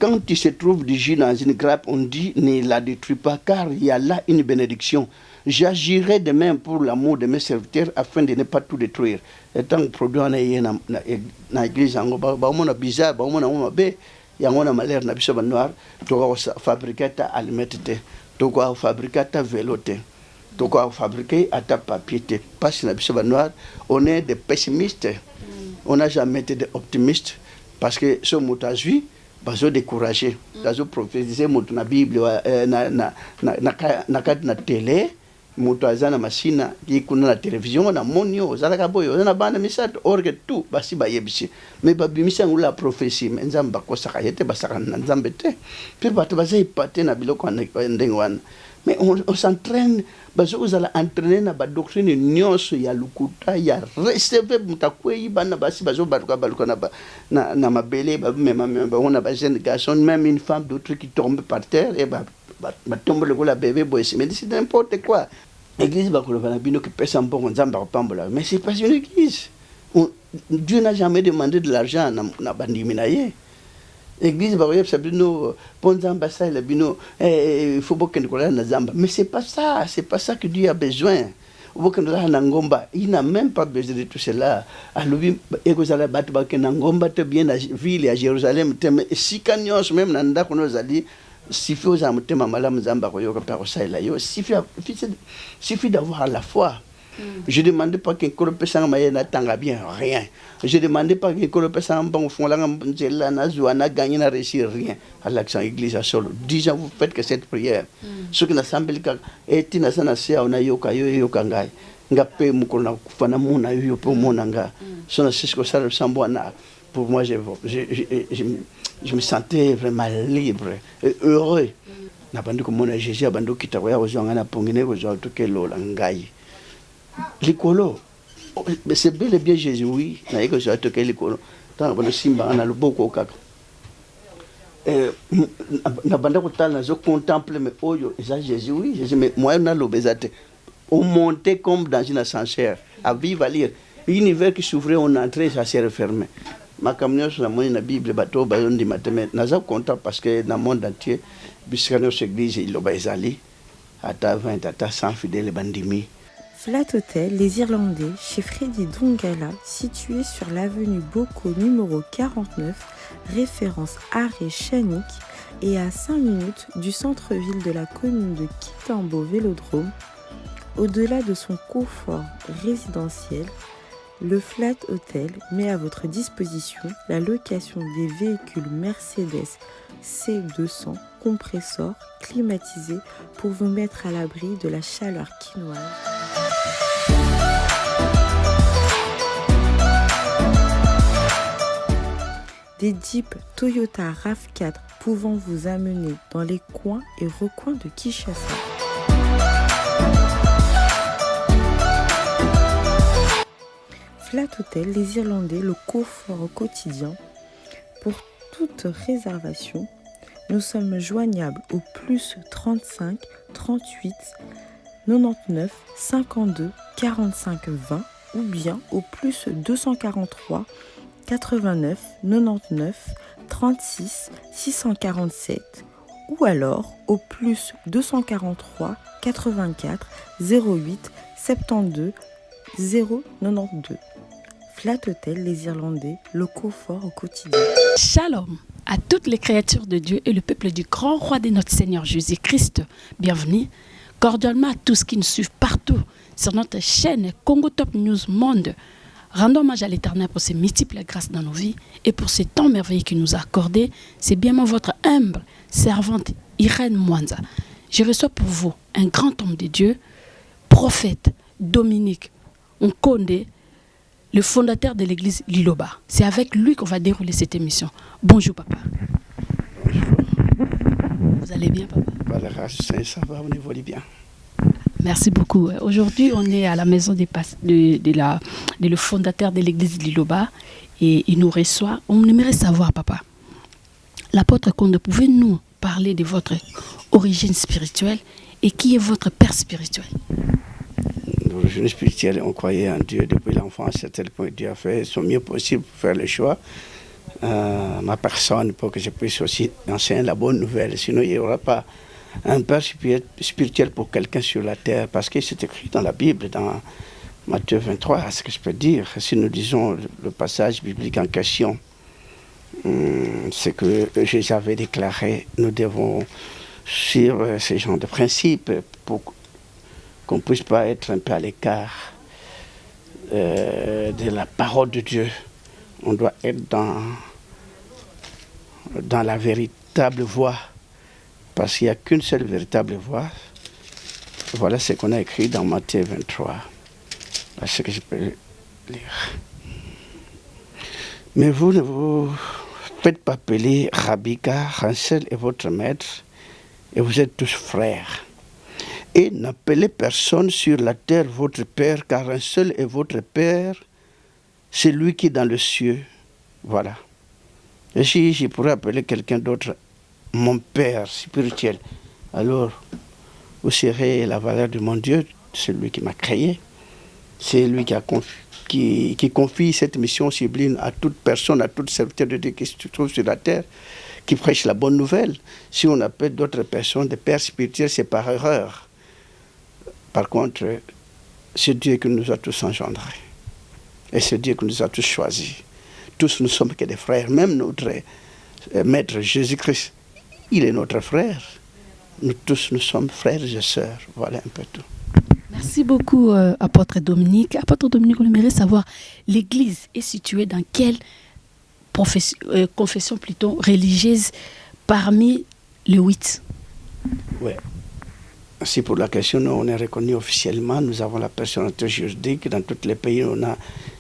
quand il se trouve du jus dans une grappe, on dit ne la détruis pas, car il y a là une bénédiction. J'agirai de même pour l'amour de mes serviteurs afin de ne pas tout détruire. Étant produit en ayant dans l'église, on a bizarre, on a bé, il y a un malheur, na biso noir, tu vas fabriquer ta alimenté, tu vas fabriquer ta véloté, tu vas fabriquer ta papier. Parce que na biso noir, on est des pessimistes, on n'a jamais été des optimistes, parce que ce mot a vu. Bazo découragé, bazo prophétiser moto na Bible na télé, moto azana machine qui kuna na télévision na monio zalaka boyo na bana misat orge tout basi ba yebisi mais ba bimisa ngula prophétie mais nzamba ko sakayete basaka na nzambete puis bato bazai paté na biloko na ndengwana. Mais on s'entraîne, vous allez entraîner dans la doctrine nyonso ya lukuta ya recevoir mutakwei bana basi bazo baluka na mabele même on a ba jeune garçon même une femme d'autres qui tombe par terre et ba tombe le la bébé boy mais c'est n'importe quoi. L'église ba ko na bino qui pèse un bon nzamba pambola mais c'est pas une église. Dieu n'a jamais demandé de l'argent na bandiminaye. L'église va dire sabino ponzamba ça le bino il faut beaucoup que na zamba mais c'est pas ça que Dieu a besoin. Il n'a même pas besoin de tout cela. Alubi ekozala batu ba ke na ngomba te bien na ville à Jérusalem si kanyos même na ndako no zali suffit aux amutema malamu zamba ko yoka pa ça là yo suffit d'avoir la foi. Je ne demandais pas qu'un colopesang mayena tanga bien, rien. Je ne demandais pas qu'un colopesang bon fond la na zuana gagner na réussir rien. À l'accent église à solo. Déjà vous faites que cette prière. Ce que l'assemblée est na sana sia ona yoka yoka ngai. Ngape mukona kufana mona yo po monanga. Sona sisko sala sambwana. Pour moi je me sentais vraiment libre et heureux. Na bandu ko mona Jésus bandu kitakoya ozanga na pongine ko zo to kelo ngai. L'écolo, c'est bel et bien Jésus, oui. Je vais te dire l'écolo. Tant que le simba en a le beau coca. Na banda kotal na zo contemple mais oyo ça Jésus oui Jésus mais moi on a l'obésité on montait comme dans une ascenseur à vivre à lire l'univers qui s'ouvrait on entrait ça s'est refermé ma camion sur la moyenne la Bible bateau bazon di matin na za content parce que dans le monde entier biscano église il obésali ata 20 ata 100 fidèles bandimi. Flat Hotel, les Irlandais, chez Freddy Dongala, situé sur l'avenue Boko numéro 49, référence arrêt Chanik, et à 5 minutes du centre-ville de la commune de Kitambo Vélodrome. Au-delà de son confort résidentiel, le Flat Hotel met à votre disposition la location des véhicules Mercedes C200 compresseurs climatisés pour vous mettre à l'abri de la chaleur quinoise. Des Jeeps Toyota RAV4 pouvant vous amener dans les coins et recoins de Kinshasa. Flat Hotel, les Irlandais, le confort au quotidien. Pour toute réservation, nous sommes joignables au plus 35 38 99 52 45 20 ou bien au plus 243 89 99 36 647 ou alors au plus 243 84 08 72 092. Flat Hotel, les Irlandais, le confort au quotidien. Shalom à toutes les créatures de Dieu et le peuple du grand roi de notre Seigneur Jésus-Christ. Bienvenue cordialement à tous qui nous suivent partout sur notre chaîne Congo Top News Monde. Rendons hommage à l'Éternel pour ses multiples grâces dans nos vies et pour ces temps merveilleux qu'il nous a accordés. C'est bien moi, votre humble servante Irène Mwanza. Je reçois pour vous un grand homme de Dieu, prophète Dominique Nkonde, le fondateur de l'église Liloba. C'est avec lui qu'on va dérouler cette émission. Bonjour papa. Bonjour. Vous allez bien papa? Voilà, ça va, on évolue bien. Merci beaucoup. Aujourd'hui, on est à la maison de le fondateur de l'église Liloba et il nous reçoit. On aimerait savoir papa, l'apôtre Nkonde, pouvez-nous parler de votre origine spirituelle et qui est votre père spirituel? L'origine spirituelle, on croyait en Dieu depuis l'enfance, à tel point que Dieu a fait son mieux possible pour faire le choix. ma personne pour que je puisse aussi enseigner la bonne nouvelle. Sinon, il n'y aura pas un père spirituel pour quelqu'un sur la terre, parce que c'est écrit dans la Bible, dans Matthieu 23, ce que je peux dire. Si nous disons le passage biblique en question, c'est que j'avais déclaré, nous devons suivre ce genre de principes pour qu'on ne puisse pas être un peu à l'écart de la parole de Dieu. On doit être dans la véritable voie, parce qu'il n'y a qu'une seule véritable voie. Voilà ce qu'on a écrit dans Matthieu 23. Voilà ce que je peux lire. Mais vous ne vous faites pas appeler Rabbi, car un seul est votre maître, et vous êtes tous frères. Et n'appelez personne sur la terre votre Père, car un seul est votre Père, c'est lui qui est dans le cieux. Voilà. Et si je pourrais appeler quelqu'un d'autre mon Père spirituel, alors vous serez la valeur de mon Dieu, c'est lui qui m'a créé. C'est lui qui confie cette mission sublime à toute personne, à toute serviteur de Dieu qui se trouve sur la terre, qui prêche la bonne nouvelle. Si on appelle d'autres personnes des pères spirituels, c'est par erreur. Par contre, c'est Dieu qui nous a tous engendrés. Et c'est Dieu qui nous a tous choisis. Tous nous sommes que des frères. Même notre Maître Jésus-Christ, il est notre frère. Nous tous, nous sommes frères et sœurs. Voilà un peu tout. Merci beaucoup, apôtre Dominique. Apôtre Dominique, on aimerait savoir, l'Église est située dans quelle confession plutôt religieuse parmi les 8? Oui. Si pour la question, nous, on est reconnu officiellement, nous avons la personnalité juridique. Dans tous les pays, on a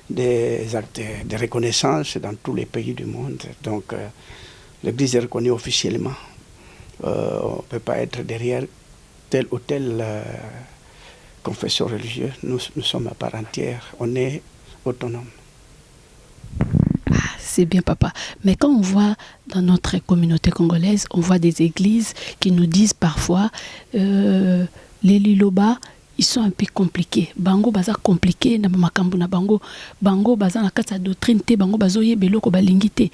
des actes de reconnaissance dans tous les pays du monde. Donc, l'Église est reconnue officiellement. On ne peut pas être derrière telle ou telle confession religieuse. Nous sommes à part entière. On est autonome. C'est bien, papa. Mais quand on voit dans notre communauté congolaise, on voit des églises qui nous disent parfois les liloba, ils sont un peu compliqués. Bango baza compliqué na makambu na bango. Bango baza na kata doctrine te, bango bazo ye beloko balingite.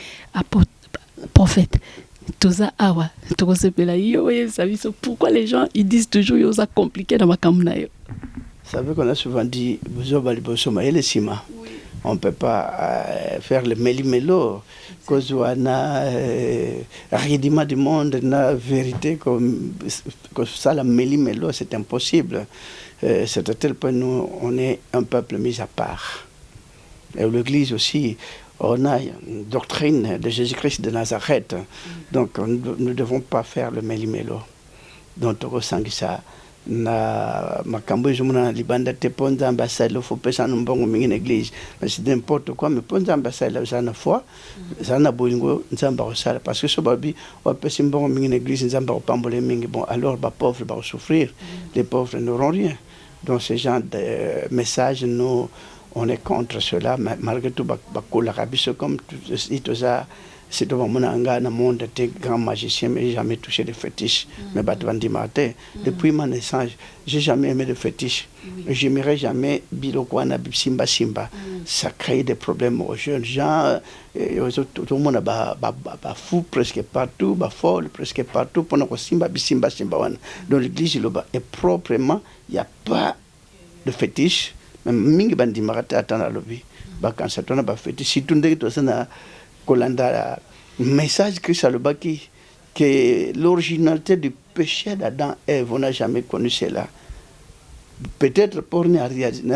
Prophète. Toza awa, tokosepela yo saviso. Pourquoi les gens ils disent toujours yo ça compliqué na makambu na yo? Vous savez qu'on a souvent dit bozo baliboso ma ele sima. On ne peut pas faire le méli-mélo, cause na ridima du monde, na vérité comme ça, la méli-mélo, c'est impossible. C'est à tel point nous, on est un peuple mis à part. Et l'Église aussi, on a une doctrine de Jésus-Christ de Nazareth, donc nous ne devons pas faire le méli-mélo. Donc on ressent ça. Na makambo jumuna libanda te ponza ambassadeur faut pesa mbongo mingi l'église mais c'est n'importe quoi mais ponza ambassadeur ça na foi ça na bolingo nzamba osala parce que so babi wa pesa mbongo mingi l'église nzamba opambole mingi bon alors ba pauvres va souffrir les pauvres n'auront rien donc ce genre de message nous on est contre cela mais malgré tout ba kola rabiso comme tout ça. C'est devant mon anga dans le monde des grands magiciens, mais j'ai jamais touché de fétiches. Mais depuis ma naissance, j'ai jamais aimé de fétiches. Je n'irai jamais bilokwana simba simba. Ça crée des problèmes aux jeunes gens. Tout le monde est fou presque partout, folle presque partout. Pendant que simba simba simba. Dans l'église est proprement, il n'y a pas de fétiches. Même mingi bandi marate atana lobi. Quand ça tourne pas fétiche, si tout le monde Kolanda, message Christ à Baki, que l'originalité du péché d'Adam et Ève, on n'a jamais connu cela. Peut-être pour nous réaliser une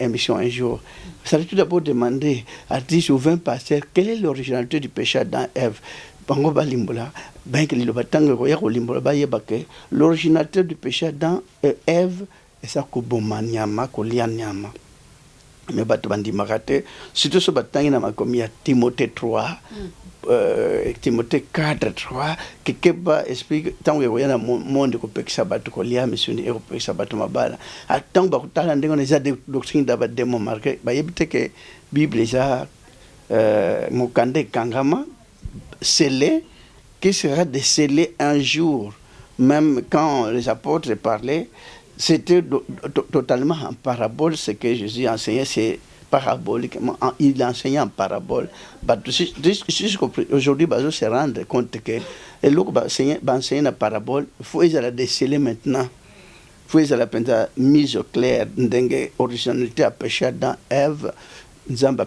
émission un jour, ça va tout d'abord demander à 10 ou 20 pasteurs quelle est l'originalité du péché d'Adam et Ève. Bango balimbola, ben que l'originalité du péché d'Adam et Ève, et ça kobomanyama, kolianyama. Mais bandi marate surtout ce batangi na makomi ya Timothée 3 Timothée 4 3 que keba explique tango yoyana monde ko pekisa batu ko lia misuni e ko pekisa batu mabala atango bakutala ndengo neza de doctrine da demo marqué ba yebite que Bible ja mokande kangama scellé qui sera décelé un jour même quand les apôtres parlaient. C'était totalement en parabole ce que Jésus enseignait, c'est paraboliquement, il enseignait en parabole. Aujourd'hui, il se rendre compte que et l'autre enseigner en parabole, il faut la déceler maintenant. Il faut la mise au clair d'une originalité à péché dans Ève. Nous avons un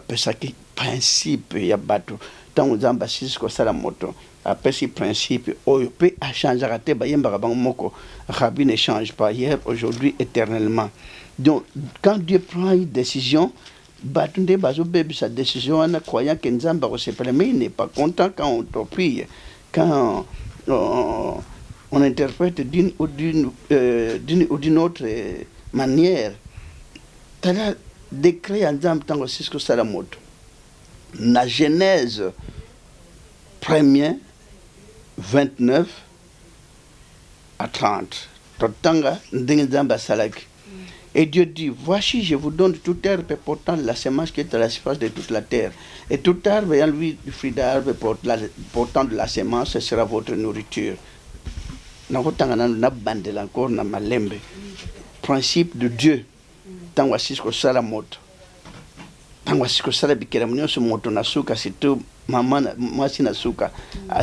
principe, il y a bateau. Tant nous avons un moto. Après ce principe, on peut changer à terre, Rabbi ne change pas hier, aujourd'hui, éternellement. Donc, quand Dieu prend une décision, sa décision en croyant que Nzamba mais il n'est pas content quand on t'opprie, quand on interprète d'une ou d'une autre manière. T'as décret en Nzamba tant aussi que ça la moto. La Genèse 1er 29 à 30. Totanga Nzamba salaki. Et Dieu dit, voici, je vous donne toute herbe portant la semence qui est à la surface de toute la terre. Et toute herbe ayant lui du fruit d'herbe portant de la semence, ce sera votre nourriture. Principe de Dieu. Tant voici ce que ça la moto. Tant voici ce que ça la bikera munyo ce moto na suka situ maman moi si na suka.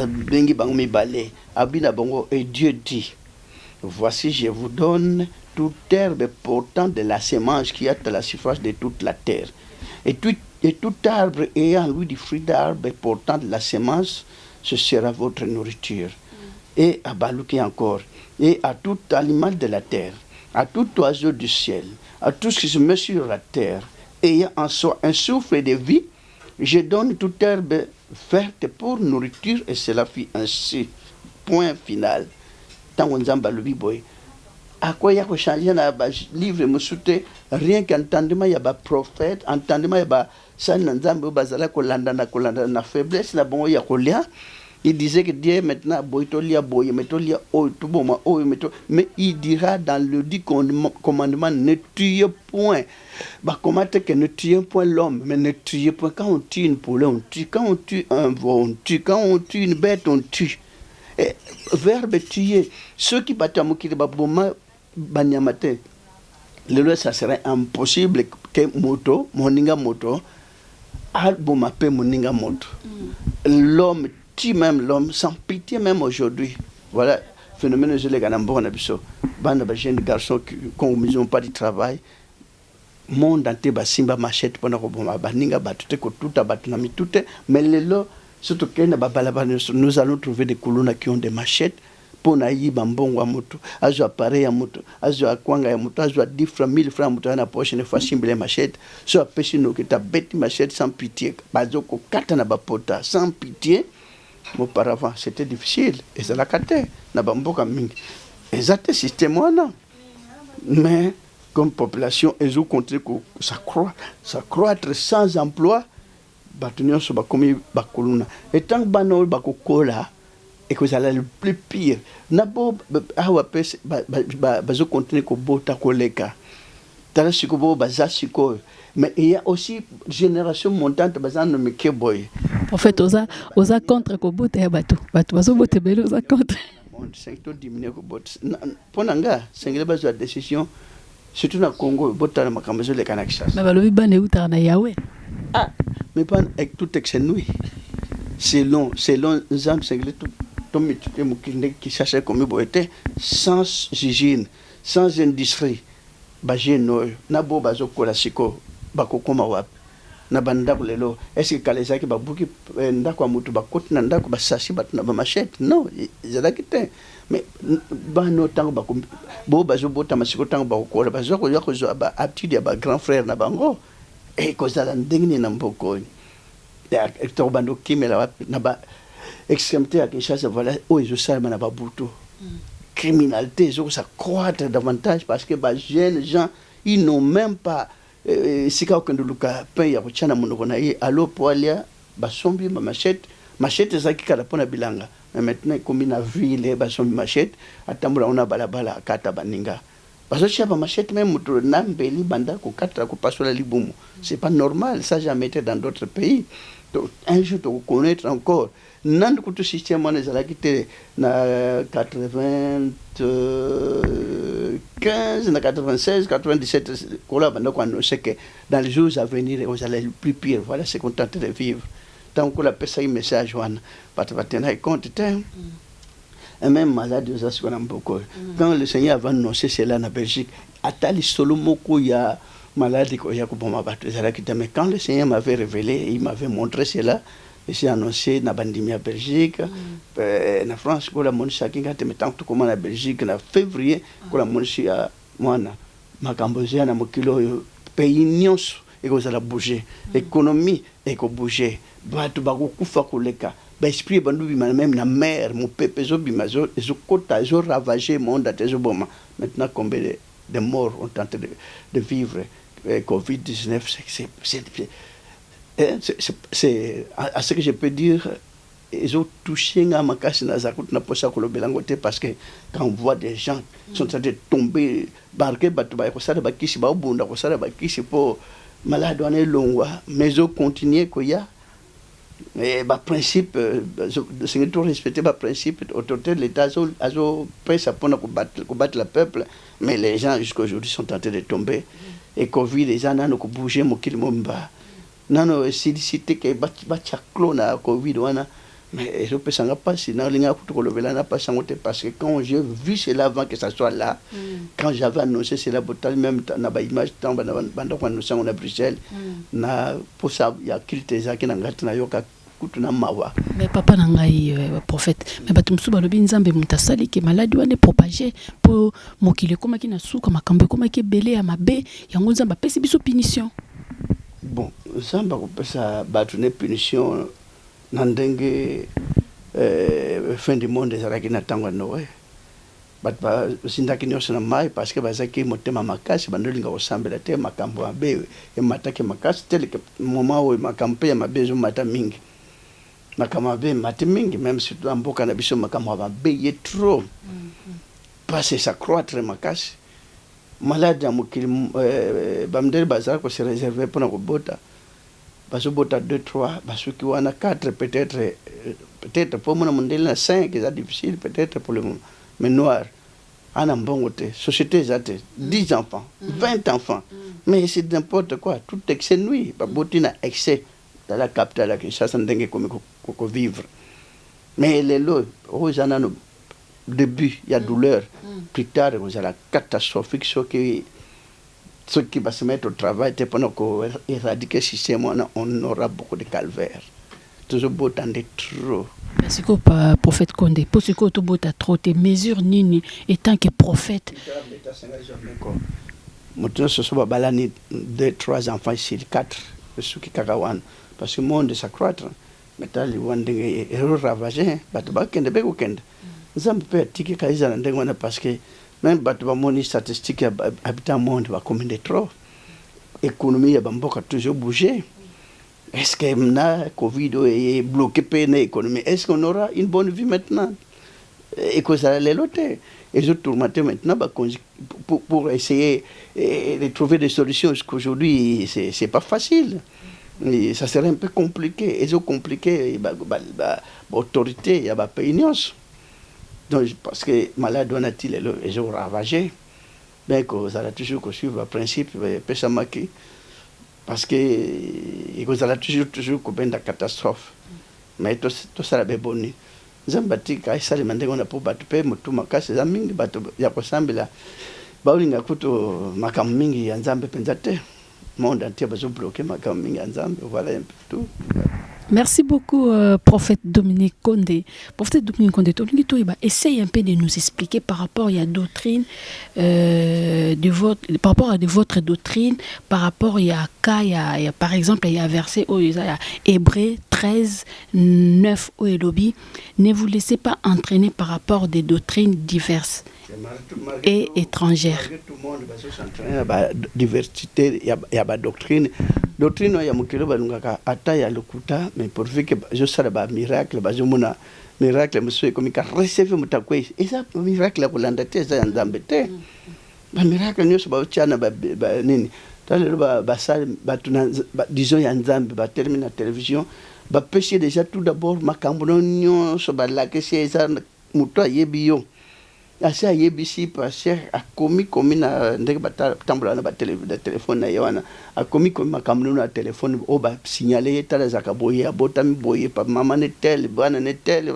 Bengi bango mi balé. Abina bango et Dieu dit, voici, je vous donne toute herbe portant de la semence qui est à la surface de toute la terre. Et tout arbre ayant lui du fruit d'arbre portant de la semence, ce sera votre nourriture. Et à Balouki encore, et à tout animal de la terre, à tout oiseau du ciel, à tout ce qui se met sur la terre, ayant en soi un souffle de vie, je donne toute herbe verte pour nourriture, et cela fit ainsi. Point final. Tant on zamba le biboy. À quoi il y a changé dans le livre, rien qu'entendement, il y a des prophètes, entendement, il y a des faiblesse, il disait que Dieu maintenant, mais il dira dans le 10 commandement, ne tuez point. Comment est-ce que ne tuez point l'homme, mais ne tuez point. Quand on tue une poule, on tue. Quand on tue un veau, on tue. Quand on tue une bête, on tue. Et, verbe tuer, ceux qui battent à Mokiri Baboma, Banyamate, le loi, ça serait impossible que moto, moninga moto, album pe moninga moto. L'homme tue même l'homme sans pitié même aujourd'hui. Voilà, phénomène je les ganambo on a biso. Bande de jeunes garçons qui n'ont pas de travail. Monde entier basimba machette pendant que baninga batute ko tout abattu na mitute, mais le lo surtout que nous allons trouver des colonnes qui ont des machettes. Pour naïba mbongo wa moto, azo appareil ya moto, azo akwanga ya moto, azo 10 francs, 1000 francs moto na poche ne fois simble machette, so apesi no kita bête machette sans pitié, bazo ko kata na bapota sans pitié. Auparavant c'était difficile et ça la kate na bamboka mingi. Exact système wana. Mais comme population ils ont compté que ça croître sans emploi, batunyo so bakomi bakoluna. Et tant bano bakokola et que ça le plus pire. Nabo awa pes bazo continuer ko bota koleka. Tala sikobo bazasiko. Mais il y a aussi génération montante bazano mekeboy. En fait, osa contre ko bota ya batu bazo bote belo osa contre. Bon, 5 to diminuer ko bota. Ponanga, sengele bazo décision surtout na Congo bota na makamzo le kanakisha. Mais balobi bane uta na Yahweh. Ah, mais pas avec tout exenui. Selon Nzam sengele tout qui cherchait comme il sans hygiène, sans industrie, bageno, nabo bazo kolasiko, bakokoma wap, nabanda lelo. Est-ce que kalezaki babuki ndako amutu bakoti na ndako basasi batu na machette? Non, zalakite. Mais bano tango bakom bo bazo bota masiko tango bakola bazo ko yakozo ba aptitude ya ba grand frère na bango et kozala ndengini na mboko. Ya Hector Bando kimela wap na ba extrémité à Kinshasa, voilà, où ils savent na babuto. Criminalité, ça croître davantage parce que les jeunes gens, ils n'ont même pas si quelqu'un de Luka paye à Chana Monogonaï, allo poalia, basombi, machette, ça qui calapona bilanga. Mais maintenant, comme il a vu les basombi machette, à Tamboura, on a balabala, kata baninga. Parce que tu as machette même nambeli banda ko katra ko pasola libumu. C'est pas normal, ça jamais été dans d'autres pays. Donc un jour tu connaître encore nan ko tout système on ezala kité na 95 na 96 97 ko la banda ko annoncer que dans les jours à venir vous allez le plus pire. Voilà c'est qu'on tente de vivre. Tant qu'on la pesa message wana pas tenir compte. Et même malade aux assurants beaucoup. Quand le Seigneur va annoncer cela en Belgique, Atali Solomoko il y a maladie qu'il y a mais quand le Seigneur m'avait révélé, il m'avait montré cela, j'ai annoncé na bandimia Belgique, na France ko la monsi akinga te metant tout comme na Belgique na février ko la monsi a mwana makambozia na mokilo pays nyonso ekozala bouger, économie eko bouger, batu bakokufa koleka. Esprit bandu bima même na mer mon peuple zo bima zo kota zo ravagé monde à tes boma. Maintenant combien de morts ont tenté de vivre Covid-19 c'est à ce que je peux dire ils ont touché à ma casse na zakut na posa ko belangote parce que quand on voit des gens sont en train de tomber barquer batu ba ko sala ba kisi ba bunda ko sala ba kisi pour malade on est longwa mais au continuer ko ya et bah principe c'est tout respecter bah principe autorité de l'État azo presse à combattre le peuple mais les gens jusqu'à aujourd'hui sont tentés de tomber et Covid les gens n'ont pas bougé mon kilomba nano cité que bah chaklo na Covid wana mais je peux s'en passer dans l'inga pour le véla n'a pas s'engoter parce que quand j'ai vu cela avant que ça soit là quand j'avais annoncé cela botal même na ba image tant banda ko annoncer on a Bruxelles na pour ça il y a kilté za kina ngati na yoka kutuna mawa mais papa nangai prophète mais batumsu balobi nzambe mutasali ke maladie wane propager pour mokili koma kina suka makambe koma ke belé ya mabe yango nzamba pesi biso punition bon nzamba ko pesa batu ne punition nandenge fin du monde ezalaki na ntango ya Noé bato basindaki nyonso na mai parce que bazalaki motema makasi bandolinga kosambela te makambo mabe emataki makasi teleke moment oyo makambo mpe ya mabe ezomata mingi makambo mabe emati mingi même surtout na mboka na biso makambo ya mabe ye trop parce que ça croître makasi malade ya mokili bamindele bazalaki kose réserve mpona kobota bazobota 2-3 basuki wana 4 peut-être pour mon mondele na 5 c'est difficile peut-être pour le mais noir ana mbongo te société zate 10 enfants 20 enfants mais c'est n'importe quoi tout excès nuit baboti na excès dans la capitale qui ça ndenge comme ko vivre mais les lots aux anano début il y a douleur plus tard vous allez la catastrophique ceux qui vont se mettre au travail, pendant qu'on éradique le système, on aura beaucoup de calvaires. Toujours beau tant de trop. Merci que prophète Condé. Pour ce que tu as trop, tes mesures nini étant que prophète. Maintenant, ce sont 2-3 enfants ici, 4, ceux qui kagawan. Parce que le monde s'accroître. Maintenant, les gens sont ravagés. Ils sont ravagés. Ils sont ravagés parce que même bato ba moni statistique habitant monde va combien de trop économie ya bamboka toujours bouger est-ce que na Covid est bloqué peine économie est-ce qu'on aura une bonne vie maintenant et que ça les loter et je tourmenter maintenant pour essayer de trouver des solutions parce qu'aujourd'hui c'est pas facile et ça serait un peu compliqué et c'est compliqué autorité il y a pas pays donc, parce que malade on a-t-il les gens ravagés, bien que ça a toujours suivre le principe Pessamaki, parce que ça a toujours combien de catastrophes. Mais tout ça a bon. Zambati kai sali mande on a pour battre pe mutu makasi za mingi batu ya kosambela baulinga kuto makam mingi ya nzambe penzate monde entier bazo bloquer makam mingi ya nzambe voilà un peu tout. Merci beaucoup, prophète Dominique Condé. Prophète Dominique Condé, essaye un peu de nous expliquer par rapport à la doctrine, par rapport à votre doctrine, par rapport à par exemple, il y a verset Hébreux 13, 9 au lobby. Ne vous laissez pas entraîner par rapport à des doctrines diverses et étrangères. Tout le monde va diversité, il y a la doctrine. Doctrine, il y a mokilo balungaka ata ya lokuta, mais pourvu que je sala ba miracle, ba jomuna miracle monsieur comme ka recevoir mutakwe. Et ça miracle ko landa te ça nzambe te. ba miracle nyonso ba chana ba nini talelo ba sale ba disons ya nzambe ba termine la télévision ba péché déjà tout d'abord makambo nyonso ba lakisi eza muto ayebi yo asi ayebisi pasteur akomi na ndenge batambola na téléphone na ye wana akomi makambo na téléphone o ba signaler ye tala zaka boye abotami boye pa mama ne tel bana ne tel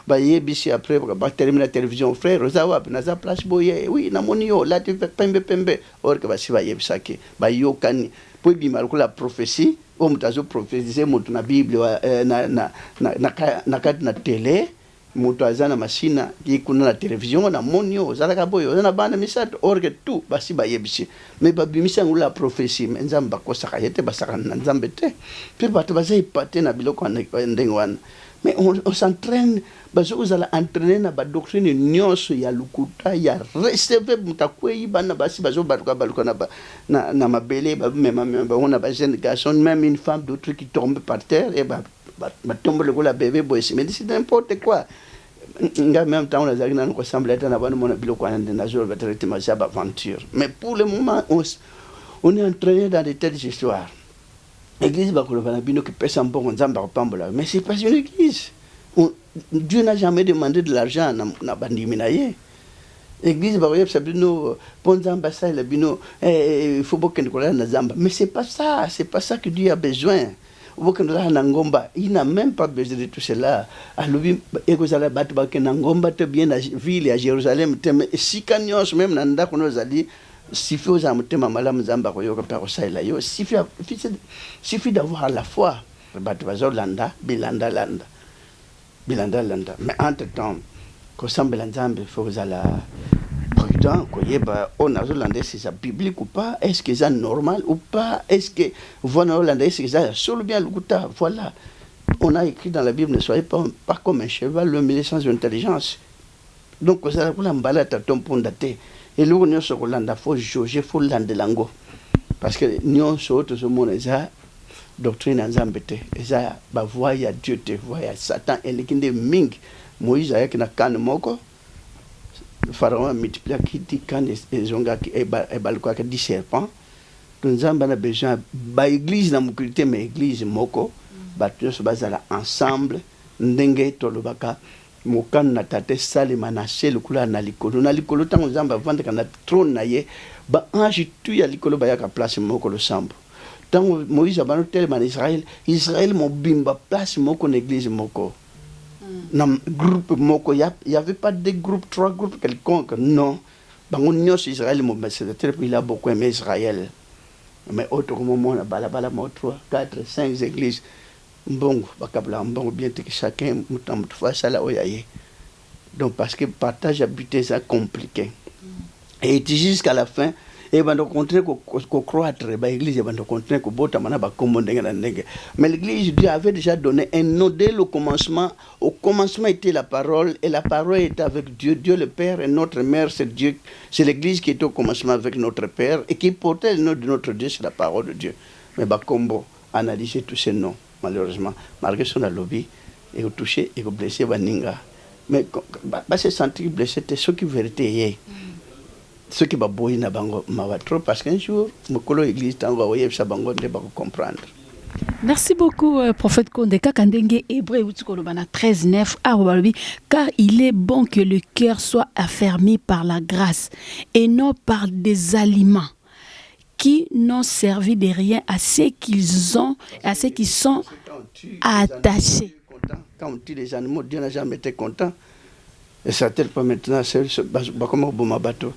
ba yebisi après ba terminer la télévision frère oza wapi na za place boye oui na moni yo la te pembe or que ba si ba yebisa ke ba yokani po bima ko la prophétie o mutazo prophétiser mutu na bible na kati na télé mutu aza na mashina kuna na télévision na monio ozalaka boyo oza na bana misato or que tout basi bayebisi mais babimisi yango la prophétie mais nzambe bakosaka ye te basaka na nzambe te mpe bato baza epate na biloko ndenge wana mais on s'entraîne bazo ozala entraîner na badoctrine nyonso ya lukuta ya receve mutakwei bana basi bazo baluka na mabele babemema on a ba jeune garçon même une femme d'autre qui tombe par terre et tombe le la bébé boy mais c'est n'importe quoi nga même temps on a zagina ko semble na bana mona biloko ande na jour va traiter ma jab aventure mais pour le moment on est entraîné dans de telles histoires l'église va ko na bino qui pèse un bon nzamba ko pambola mais c'est pas une église Dieu n'a jamais demandé de l'argent na bandimi na ye l'église va yeb sabino bon nzamba ça le bino il faut beaucoup que na zamba mais c'est pas ça que Dieu a besoin. Il n'a même pas besoin de tout cela. Alubi ekozala batu bakena ngomba te bien na ville à Jérusalem te sikanyos même nanda kono zali sifi oza mutema malamu zamba koyoka pa kosaila yo suffit d'avoir la foi batu bazolanda bilanda landa mais entre temps ko sambela nzambe faut zala prudent koyeba on a hollandais c'est ça biblique ou pas, est-ce que c'est normal ou pas, est-ce que voilà hollandais c'est ça solo bien lukuta, voilà on a écrit dans la Bible ne soyez pas comme un cheval mais sans intelligence donc ça pour la mbalata ton pondate et le on se hollandais faut jauger faut hollandais lango parce que nous autres ce monde ça doctrine nzambete ça ba voya Dieu te voya Satan et lekinde ming Moïse avec na kan moko Pharaon a multiplié qui dit quand les zonga qui est balquois qui dit serpent donc nzamba na besoin ba église na mukulité mais église moko ba tous bazala ensemble ndenge tolobaka mokan na tate salima na sel kula na likolo tango nzamba vande kana trône na ye ba ange tu ya likolo ba yaka place moko le sambo tango Moïse a bano tellement Israël mo bimba place moko na église moko na groupe moko y avait pas de groupe 3 groupes quelconque non bango nyos Israël mo c'est très il a beaucoup aimé Israël mais autre moment na bala mo 3 4 5 églises mbongo bakabla mbongo bien que chacun mutam fa sala oyaye donc parce que partage habiter ça compliqué et jusqu'à la fin et ben donc continuer ko croître ba église ben donc continuer ko bota mana ba kombo ndenge na ndenge mais l'église Dieu avait déjà donné un nom dès le commencement. Au commencement était la parole et la parole était avec Dieu le Père et notre mère c'est Dieu, c'est l'église qui était au commencement avec notre Père et qui portait le nom de notre Dieu, c'est la parole de Dieu. Mais ba kombo analyser tous ces noms malheureusement malgré son lobby et au toucher et au blessé baninga mais ba se sentir blessé c'est ce qui vérité ce qui va boyer na bango trop parce qu'un jour mokolo église tango oye sa bango ne ba comprendre. Merci beaucoup prophète Konde Kakandenge Hébreu utikoloba 13:9 arobalobi car il est bon que le cœur soit affermi par la grâce et non par des aliments qui n'ont servi de rien à ceux qu'ils ont à ceux qui sont attachés. Quand on tue les animaux, Dieu n'a jamais été content. Et ça tel pas maintenant c'est comme boma bateau.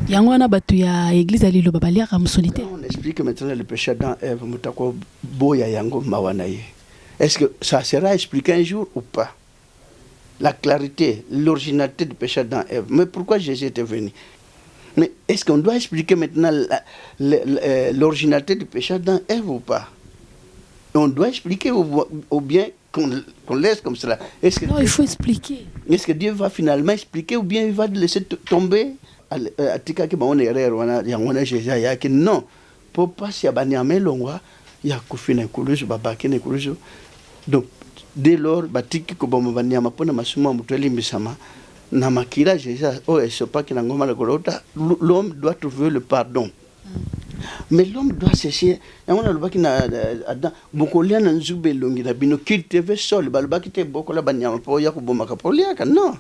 Yangwana batu ya église alilo babalia ka musonité. On explique maintenant le péché dans Ève mutako boya yango mawanaye. Est-ce que ça sera expliqué un jour ou pas? La clarité, l'originalité du péché dans Ève. Mais pourquoi Jésus était venu? Mais est-ce qu'on doit expliquer maintenant l'originalité du péché dans Ève ou pas? On doit expliquer ou bien qu'on laisse comme cela. Est-ce que non, il faut expliquer. Est-ce que Dieu va finalement expliquer ou bien il va laisser tomber? Atika ki baone erreur wana yangona Jésus yaki non pour pas si abanyame longwa ya kufina kuluzu babaki ne kuluzu donc dès lors batiki ko bama banyama pona masuma mutweli misama na makila Jésus oh et c'est pas qu'il ngoma la golota l'homme doit trouver le pardon. Mais l'homme doit cesser. On a le baki na Adam bokolia na nzube longi na bino cultiver sol balbaki te bokola banyama po ya kuboma kapolia ka non.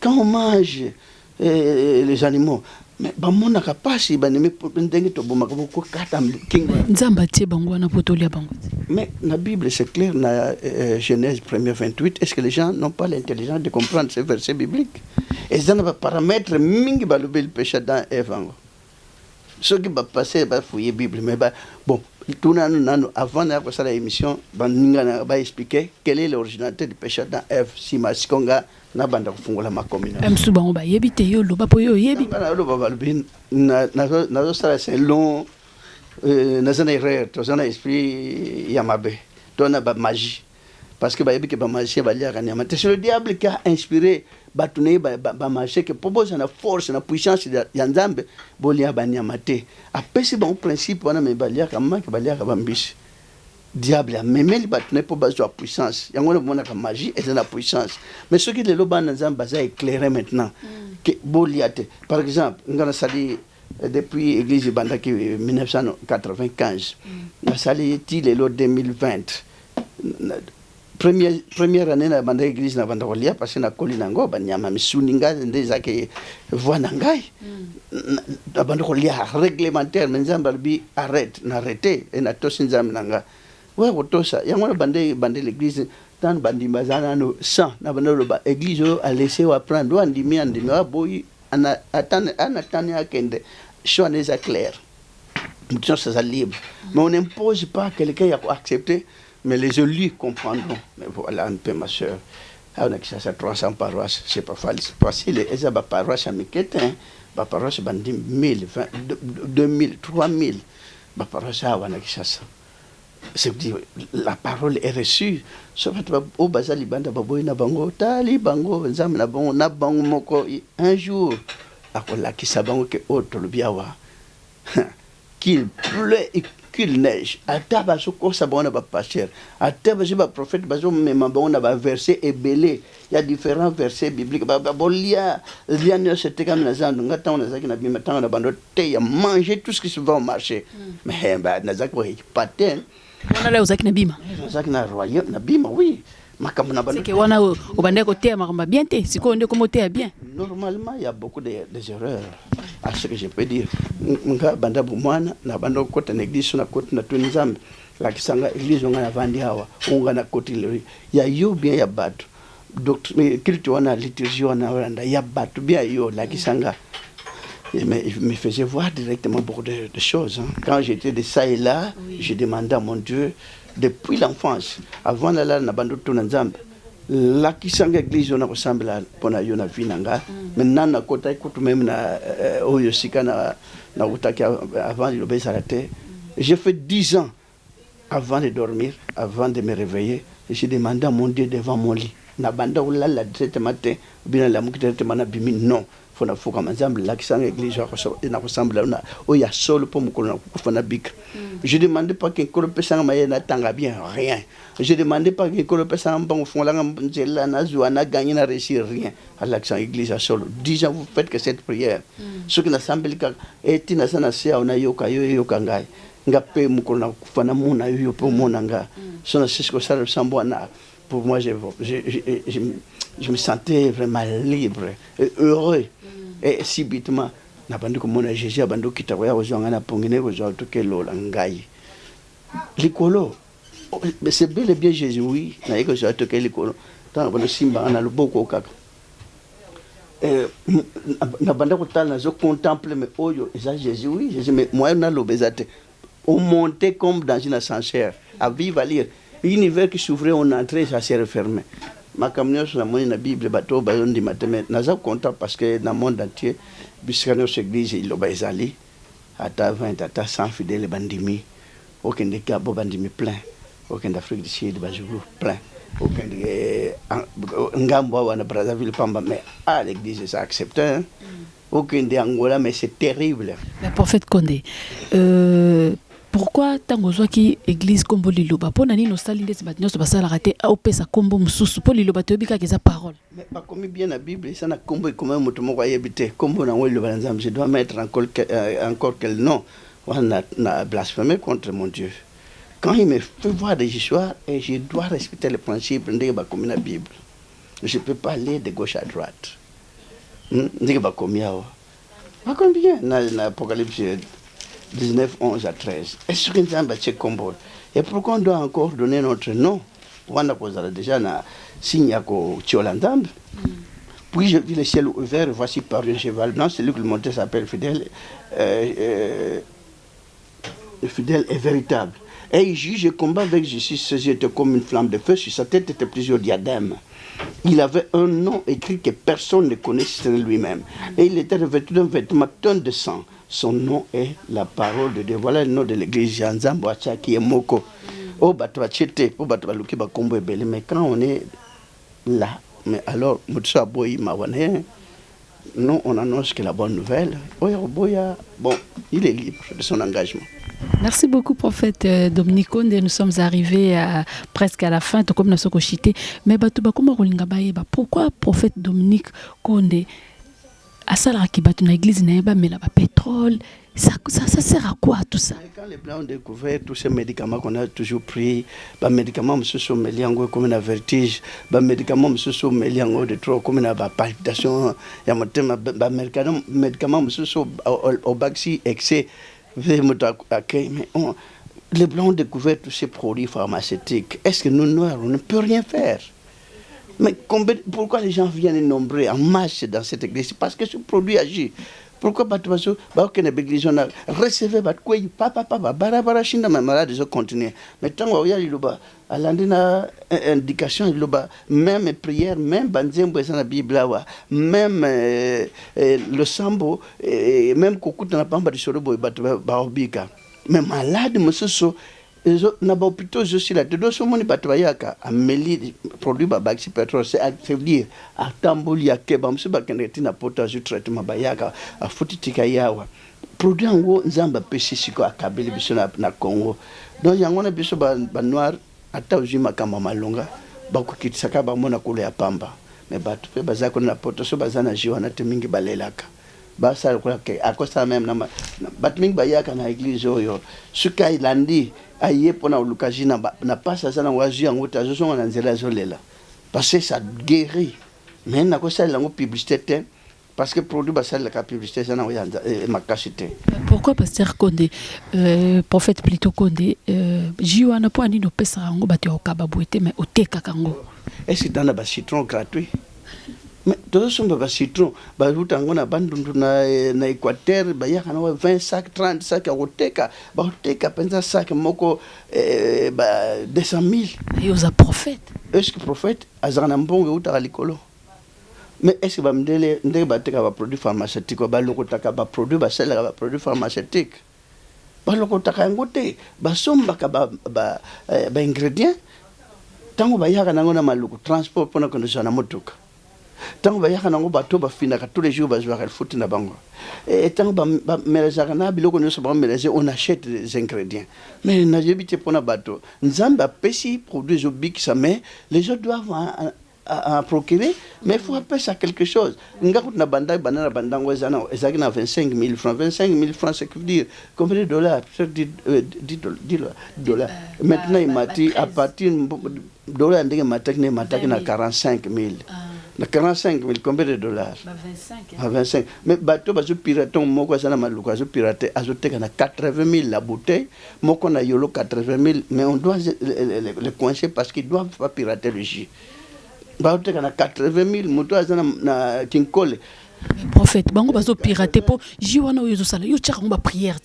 Quand on mange les animaux mais bamona kapasi baneme ndenge to boma ko kata kinga nzamba tie bango na potolia bango. Mais la Bible c'est clair na Genèse 1er 28 est-ce que les gens n'ont pas l'intelligence de comprendre ces versets bibliques et ça ne va paramètre mingi balube le péché dans Ève. Ce qui va passer va fouiller Bible mais bon tout nanu avant de faire l'émission baninga va expliquer quelle est l'originalité du péché dans Ève si masikonga na banda kufungola makomina msuba ngo ba yebi te yo loba po yo yebi na loba balbin na ça c'est long na zana erreur to zana esprit yamabe to na ba magie parce que ba yebi ke ba magie ba lia kanyama c'est le diable qui a inspiré batune ba magie que proposer na force na puissance ya nzambe bolia ba nyama te apesi bon principe wana me ba lia kama ke ba lia ka bambisi diable a même les batune pour base de puissance yango le mona ka magie et de la puissance mais ce qui le loba na nzamba za éclairer maintenant que boliate par exemple ngana sali depuis l'église bandaki 1995 na sali ti le 2020 première année na banda église na banda kolia parce que na koli nango banyama misuninga ndeza ke voix nangai na banda kolia réglementaire mais nzamba bi arrête et na tosi nzamba nanga ouais otosa yango na banda l'église tant bandi bazana no 100 na banda lo ba église a laissé wa prendre andimi wa boyi ana atane akende choix est clair nous sommes libres mais on n'impose pas quelqu'un à accepter mais les élus comprendront. Mais voilà un peu ma soeur. On a que ça 300 paroisses, c'est pas facile. Et ça, ma paroisse à Miquette, ma paroisse a 1000, 2000, 3000. Ma paroisse a ça. C'est dire la parole est reçue. Sauf que au bazali banda baboy na bango tali bango nzam na bango moko un jour akola ki sabango ke autre le biawa qu'il pleut et qu'il neige ataba soko sabona ba pasteur ataba ba prophète bazo même bona ba verset et belé il y a différents versets bibliques ba bolia liane c'était comme na zandu ngata on zaki na bima tanga na bando te ya manger tout ce qui se va au marché mais ba na zaki ko paten wana leo zaki na bima zaki na royaume na bima oui makambo na bando c'est que wana obande ko te makamba bien te siko ndeko moté bien normalement il y a beaucoup de erreurs à ce que je peux dire nga banda bumwana na bando kota na église na kota na tunzambe la kisanga église nga na vandi hawa unga na koti le ya yo bien ya batu doctrine culture wana liturgie wana wanda ya batu bien yo la kisanga mais il me faisait voir directement beaucoup de choses hein. Quand j'étais de ça et là oui. Je demandais à mon Dieu depuis l'enfance avant d'aller na bando tunzambe la kisanga église on a ressemble à pona yona vinanga maintenant na kota ikutu même na oyo sika na utaki avant de l'obéir à la terre j'ai fait 10 ans avant de dormir avant de me réveiller et j'ai demandé à mon Dieu devant mon lit na banda ou la cet matin bien la mukite mana bimi non fona foka ensemble la kisanga église na ressemble na oya solo pour mukona kufana bik je demandais pas que kolo pesanga mayena tanga bien rien je demandais pas que kolo pesanga bon fond la nzela na zuana gagner na réussir rien à l'accent église à solo 10 ans vous faites que cette prière ce qui n'assemble ka etina sana sia ona yoka ngai ngape mukona kufana mona yo po monanga sona sisko sala sambwana pour moi je me sentais vraiment libre et heureux et subitement na bandi ko mona Jésus abando kitako ya ozanga na pongine ko zo to kelo la ngai likolo c'est bel et bien Jésus oui na iko zo to kelo likolo tant bando simba na loboko kaka na banda ko tala zo contempler mais oyo ça Jésus oui Jésus mais moi na lobezate on montait comme dans une ascenseur à vivre à lire l'univers qui s'ouvrait on entrait ça s'est refermé ma camion sur la moyenne la Bible bateau bazon di mateme naza content parce que dans le monde entier biskano église il obezali ata 20 ata 100 fidèles bandimi aucun des cas bandimi plein aucun d'Afrique du Sud bazou plein aucun de ngambo wana Brazzaville pamba mais à l'église ça accepté aucun de Angola mais c'est terrible mais prophète Condé pourquoi tango qui église kombo liloba po nani no sali ndesi bat nyonso basala raté opesa kombo mususu po liloba to bika keza parole mais pas comme bien la Bible ça na kombo comme moto moko ayebite kombo na ngolo banzam je dois mettre encore quel nom on a blasphémé contre mon Dieu quand il me fait voir des histoires et je dois respecter les principes ndenge ba comme la Bible je peux pas aller de gauche à droite ndenge ba comme yao pas comme bien na Apocalypse 19, 11 à 13. Est-ce que nous avons un combo? Et pourquoi on doit encore donner notre nom? On a déjà un signe à Tcholandamb. Puis je vis le ciel ouvert, voici par un cheval blanc, celui que le monté s'appelle fidèle. Fidèle et véritable. Et il juge et combat avec justice, ses yeux étaient comme une flamme de feu, sur sa tête étaient plusieurs diadèmes. Il avait un nom écrit que personne ne connaissait lui-même. Et il était revêtu d'un vêtement teint de sang. Son nom est la parole de Dieu. Voilà le nom de l'église Janzambo qui est Moko. Oh, Batouachete, oh, Batoualuki, Bakombo et Belé. Mais quand on est là, mais alors, Moutsa Boyi Mawane, nous, on annonce que la bonne nouvelle. Boya, bon, il est libre de son engagement. Merci beaucoup, prophète Dominique Konde. Nous sommes arrivés presque à la fin, tout comme nous sommes chité. Mais pourquoi prophète Dominique Konde à ça qui bat une église n'a mais là pétrole ça sert à quoi tout ça? Quand les blancs ont découvert tous ces médicaments qu'on a toujours pris, les médicaments monsieur sont mêlés comme un vertige, les médicaments monsieur sont mêlés de trop comme une palpitation, il y a un médicaments monsieur sont au baxi excès, mais les blancs ont découvert tous ces produits pharmaceutiques. Est-ce que nous noirs on ne peut rien faire? Mais pourquoi les gens viennent nombreux en masse dans cette église? Parce que ce produit agit. Pourquoi Batuaso, Baokene Béglise, on a recevé Batoué, papa, Barabara, China, mais malade, ils ont continué. Mais tant qu'il y a une indication, même prière, même Banzembo et la Bible, même le Sambo, même Kokout dans la Pamba de Sorobo et Baobika. Mais malade, monsieur, na ba hôpitaux je suis là de dos moni batwayaka ameli produit ba baxi pétrole c'est dire à tamboli ya keba msu ba kendeti na potage traitement ba yaka a futitika yawa produit ngo nzamba pesi siko akabeli biso na Congo donc yango na biso ba noir ata ujima kama malonga ba ko kitsaka ba mona kule ya pamba mais batu pe bazako na potage bazana jiwa na temingi balelaka basa ko ke akosa même na batmingi ba yaka na église oyo suka ilandi aye pona ulukaji na pasa sana wazi yango tazo songa na nzela zolela parce que ça guérit mais na ko sala ngo publicité parce que produit ba sala la publicité sana oyanza makashité. Pourquoi pasteur Konde prophète plutôt Konde jiwa na po ani no pesa ngo batyo kababuete mais oteka kango est-ce que dans la citron gratuit? Mais tout ça ba citron ba rutango na bandundu na Équateur ba yaka na 20 sacs 30 sacs à oteka ba oteka penza sac moko ba 200 000 et aux prophètes est-ce que prophète azana mbongo uta likolo mais est-ce que ba mdele ndenge ba teka ba produit pharmaceutique ba lokotaka ba produit ba sela ba produit pharmaceutique ba lokotaka ngote ba somba ka ba ingrédients tango ba yaka nango na maluku transport pona condition na motuka tant que yaka nango bato ba finaka tous les jours ba jouer foot na bango et tant ba mélanger na biloko nyonso ba mélanger on achète des ingrédients mais na jebite pona bato nzamba pesi produit zo big ça mais les gens doivent à procurer mais il faut appeler ça quelque chose ngaku na banda banana bandango ezana ezaki na 25 000 francs 25 000 francs c'est que dire combien de dollars 10 dollars maintenant il m'a dit à partir dollars ndenge mataki na 45 000 na 45 000 combien de dollars? 25. Mais bateau bazo pirate moko sana maluka bazo pirate azoteka na 80 000 la bouteille moko na yolo 80 000 mais on doit le coincer parce qu'ils doivent pas pirater le jus. Baoteka na 80 000 moto azana na kinkole. Prophète bango bazo pirate po jiwana oyo sala yo tchaka ngba prière.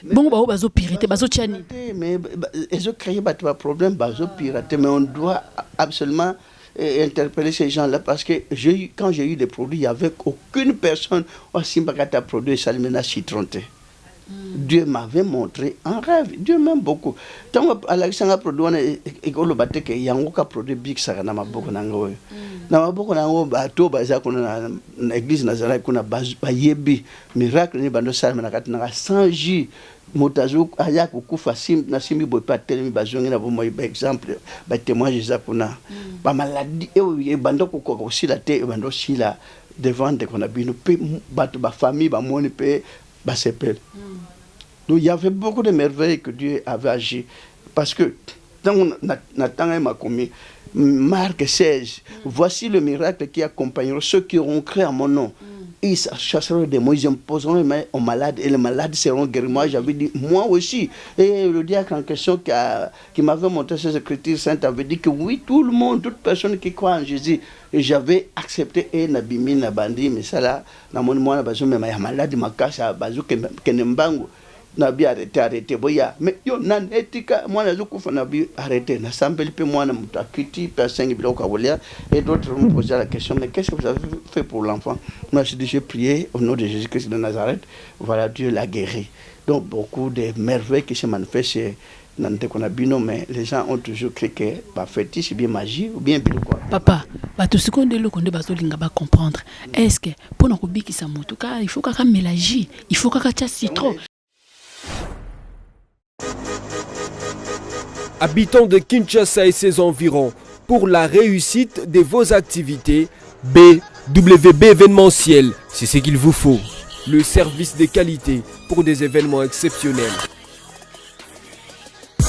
Bongo bazo pirate bazo tiani. Mais ils ont créé un problème bazo pirate mais on doit absolument interpeller ces gens-là parce que quand j'ai eu des produits, il n'y avait aucune personne au Simbakata produit Salmena citronté. Dieu m'avait montré en rêve. Dieu m'aime beaucoup. Tant que Alexandre produit et que le bateau que yango ka produit big ça na maboko nango. Na maboko nango bateau baza kuna na église Nazareth kuna bayebi miracle ni bando salma na kati na 100 jours motazu aya kukufa na simbi boy pa telemi bazongi na bomo exemple ba témoignage za kuna ba maladie e bando ko aussi la te bando sila devant de qu'on a bino pe bato ba famille ba moni pe ba sepel. Donc il y avait beaucoup de merveilles que Dieu avait agi parce que dans Nathan m'a commis Marc 16, voici le miracle qui accompagnera ceux qui auront cru à mon nom. Ils chasseront des mots, ils imposeront les mains aux malades et les malades seront guéris. Moi, j'avais dit, moi aussi. Et le diacre en question qui m'avait montré ces écritures saintes avait dit que oui, tout le monde, toute personne qui croit en Jésus. Et j'avais accepté et nabimi nabandi, mais ça là, dans mon moi, mais ma malade, ma casse, bazou, kenembango. Nabi arrêté boya mais yo nan etika mwana zukufa nabi arrêté na sambeli pe mwana mutakiti pe 5 biloko wolia et d'autres me posaient la question mais qu'est-ce que vous avez fait pour l'enfant? Moi je dis j'ai prié au nom de Jésus-Christ de Nazareth, voilà, Dieu l'a guéri. Donc beaucoup de merveilles qui se manifestent chez Nante Konabino, mais les gens ont toujours cru que bah fétiche bien magie ou bien quoi. Papa, bah tout ce qu'on dit le qu'on doit bazolinga ba comprendre. Est-ce que pour nous biki sa moto car il faut qu'à mélanger, il faut qu'à citron. Habitants de Kinshasa et ses environs, pour la réussite de vos activités, BWB événementiel, c'est ce qu'il vous faut. Le service de qualité pour des événements exceptionnels.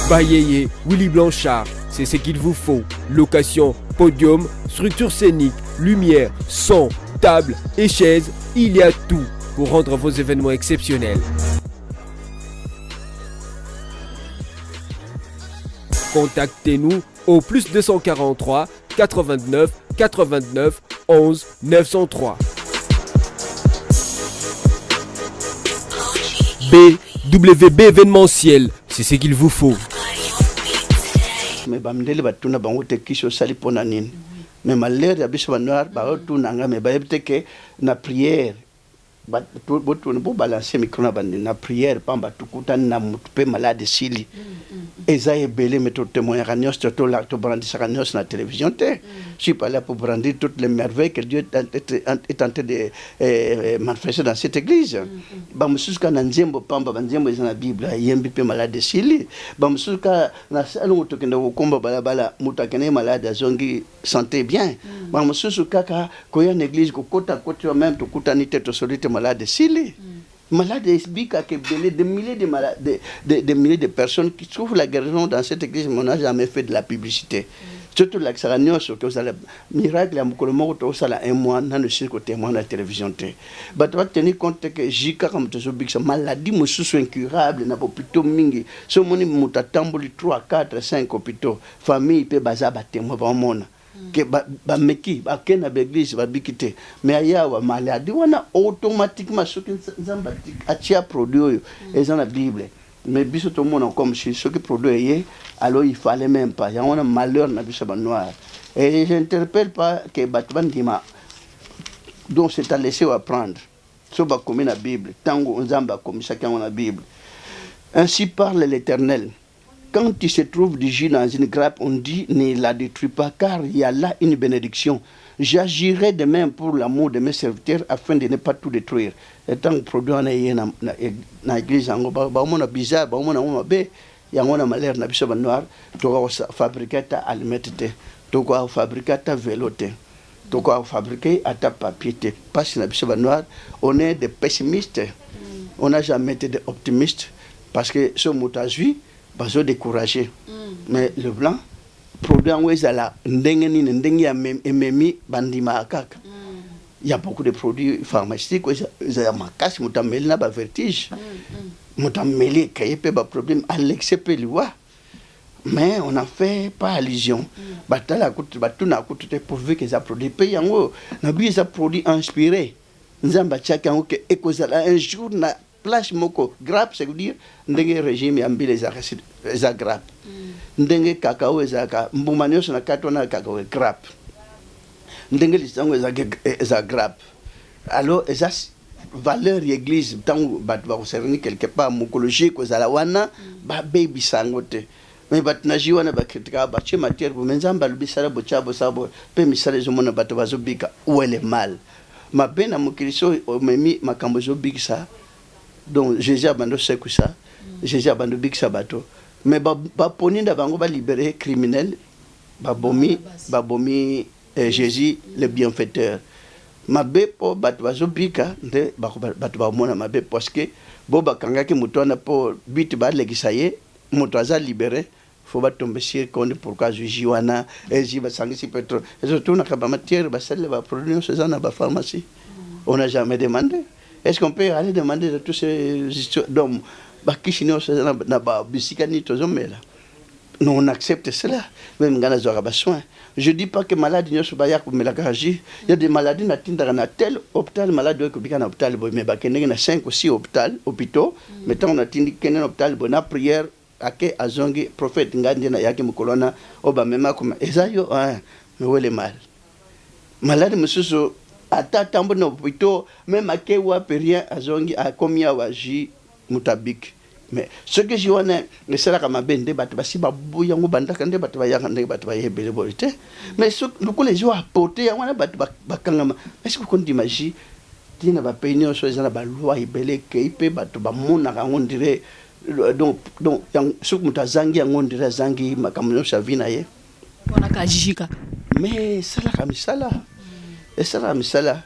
Bayeye, Willy Blanchard, c'est ce qu'il vous faut. Location, podium, structure scénique, lumière, son, table et chaises, il y a tout pour rendre vos événements exceptionnels. Contactez-nous au plus 243 89 89 11 903. BWB événementiel, c'est ce qu'il vous faut. Mais bamdele batuna bango te kiso sali pona nini. Mais malheur ya biso noir ba otuna nga me ba ebteke na prière. Ba to botuna bo balancer micro na bandi na prière pamba tukuta na mutu pe malade sili. Eza ebele mais tout témoin ranios to la to brandir ranios na télévision te. Je suis pas là pour brandir toutes les merveilles que Dieu est en train de manifester dans cette église. Ba musuka na nzembo pamba banzembo eza na Bible yembi pe malade sili. Ba musuka na salon to kenda komba bala mutakene malade azongi santé bien. Ba musuka ka koya na église ko kota même to kutani te to solite malade sili. Malades bika que des milliers de malades, des milliers de personnes qui trouvent la guérison dans cette église, mais on n'a jamais fait de la publicité. Surtout la Xaranios, que vous avez miracle, vous avez un mois dans le cirque témoin de la télévision. Mais tu vas tenir compte que Jika, comme tu as maladie, c'est incurable, n'a pas plutôt mingi. Ce monde, il 3, 4, 5 hôpitaux. Famille, peut baser à témoin par monde. Que ba meki ba kena l'église ba bikite mais aya wa maladie wana automatiquement ce qui nzamba atia produit et dans la Bible mais biso tout le monde comme si ce qui produit alors il fallait même pas il y a un malheur na biso noir et j'interpelle pas que batbandima donc c'est à laisser ou apprendre so ba comme la Bible tango nzamba comme chacun dans la Bible ainsi parle l'Éternel. Quand il se trouve du jus dans une grappe, on dit ne la détruis pas, car il y a là une bénédiction. J'agirai de même pour l'amour de mes serviteurs afin de ne pas tout détruire. Et tant que produit en est dans l'église, on a bizarre, on a bé, il y a un malheur, on a biso noir, tu vas fabriquer ta alimenté, tu vas fabriquer ta véloté, tu vas fabriquer à ta papier. Parce que biso noir, on est des pessimistes, on n'a jamais été des optimistes, parce que ce mot à vie, bazo découragé mais le blanc produit en wezala ndengeni ndengi ya ememi bandima akaka il y a beaucoup de produits pharmaceutiques za makasi mutameli na ba vertige mutameli kayepe ba problème alexepe liwa mais on a fait pas allusion batala kutu batuna kutu pourvu que ça produit pays yango na bi ça produit inspiré nzamba chaka yango que ekozala un jour na place moko grappe c'est dire ndenge régime ambile za grappe ndenge cacao ezaka mbumani na katona cacao grappe ndenge lisango za grappe alors valeur ya église tango bato bakoserni quelque part mokologie kozala wana babebisa yango te mais bato na ji wana bakritika batie matière bo mais nzambe alobi sala botyabo sabo mpe misala ezomona bato bazobika où est le mal mabe na mokili so omemi makambo ezobikisa donc jésus abando sekusa jésus abando bikisa bato mais baponi nda bango balibere criminel babomi jésus le bienfaiteur mabe po bato bazobika nde bato bamona mabe parce que bo bakangaki moto wana po but balekisa ye moto aza libéré faut batombe sur compte pourquoi juge wana eji basangisi pétrole ezotunaka bamatière basale baproduit nyonso eza na bapharmacie on n'a jamais demandé est-ce qu'on peut aller demander de tous ces histoires donc bakisi nyonso eza na babisika nini tozomela non on accepte cela même ngana zwaka basoin je dis pas que malade nyonso baya komelaka ji il y a des maladies natindaka na tel hôpital malade oyo ekobika na hôpital boye mais bakendeki na 5 ou 6 hôpitaux mais tant on atindi kende na hôpital boye na prière ake azongi prophète ngandi na yaki mukolona oba mema kuma ezayo mais où est le mal malade mususu ata tambo na hôpitaux même ake wa rien azongi akomi awa ji mutabik mais ce que je vois ne sera comme bende bato basi babuya ngo bandaka nde bato bayaka nde bato bayebele bolite mais ce que les gens apporter ya wana bato bakangama est-ce que qu'on imagine dina ba peine so ezana ba loi ibele keipe bato ba mona ka ngondire donc yang suk mutazangi ngondire zangi makamno savina ye ona ka jijika mais sala kamisala esala misala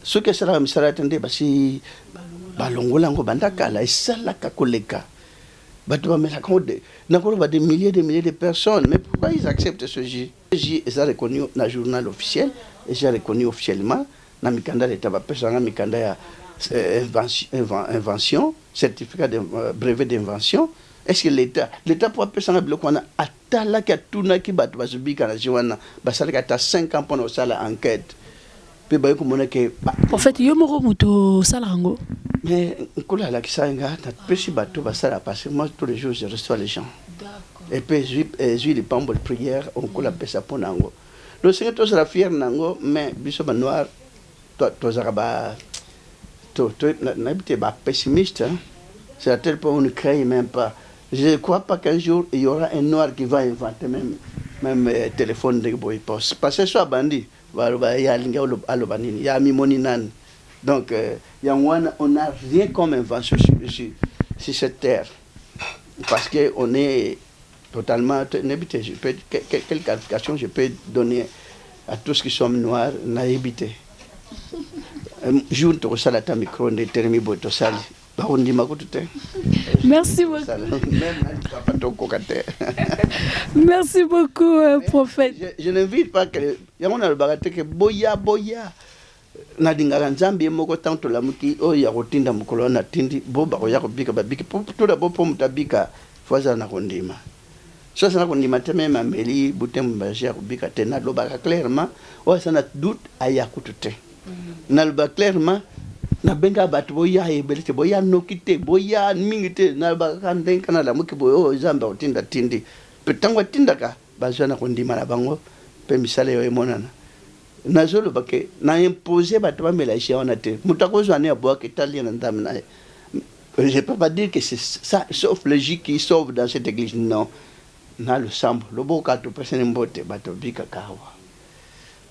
ce que sala misala tende basi balongola ngo bandakala esalaka koleka bato bamelaka ngo nakoloba des milliers de personnes mais pourquoi ils acceptent ce J est reconnu dans le journal officiel et j'ai reconnu officiellement na mikanda l'état bapesanga mikanda ya invention certificat de brevet d'invention est-ce que l'état pour pesanga biloko wana atalaki atunaki bato bazobika na jiwana basalaka ta 5 ans pour osala enquête pe baye komona ke en fait yo moko moto sala ngo mais nkola la kisanga na pesi bato basala parce que moi tous les jours je reçois les gens et puis j'ai les pambes de prière on kola pesa ponango donc c'est tous la fière nango mais biso ba noir to zaraba to n'habite ba pessimiste c'est à tel point on ne crée même pas je ne crois pas qu'un jour il y aura un noir qui va inventer même téléphone de boy poste parce que soit bandit ya linga alobanini ya mimoni nani donc on n'a rien comme invention sur cette terre parce que on est totalement quelle qualification je peux donner à tous qui sont noirs n'a évité jour to sala ta micro de termi boto sali ba ondi makutute merci merci beaucoup prophète je n'invite pas que on a le bagate que boya na dingaka nzambe moko tanto la muki o ya kotinda mukolo na tindi boba ko ya kobika babiki to da bopo mutabika faza na kondima so sana kondima te même ameli butem baja kobika te na lobaka clairement o sana doute aya kutute na lobaka clairement na benga bato boya ebelite boya nokite boya mingite na lobaka ndenka na la muki boyo nzambe kotinda tindi petango tindaka baza na kondima na bango pe misale yo emonana nazolo bake na imposer bato bamela wana te mutako zwane aboa ke tali na ndam na je peux pas dire que c'est ça sauf le J qui sauve dans cette église non na le sambo le boka to personne mbote bato bika kawa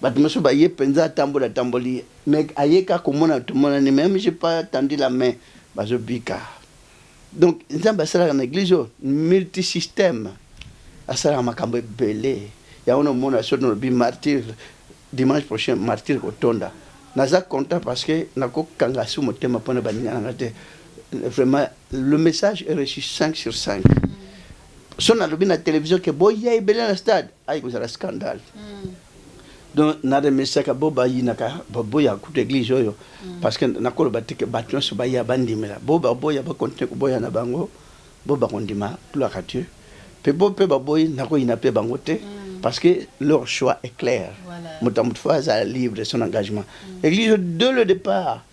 bato mosu ba ye penza tamboli mais ayeka komona tout monde ni même j'ai pas tendu la main bazo bika donc nzamba sala na église multisystème asala makambo belé ya ono mona so no bi martyr dimanche prochain martyr kotonda naza content parce que nako kanga su motema pona baninga te vraiment le message est reçu 5 sur 5 son alobi na télévision que boya ibele na stade ay ko sera scandale donc na de message ka boba yinaka boya ku église oyo parce que nakolo batike batyon so baya bandimela boba boya ba continuer ko boya na bango boba kondima gloire à Dieu pe boy nako ina pe bango te parce que leur choix est clair. Moutamoutfa a libre son engagement. L'église, dès le départ,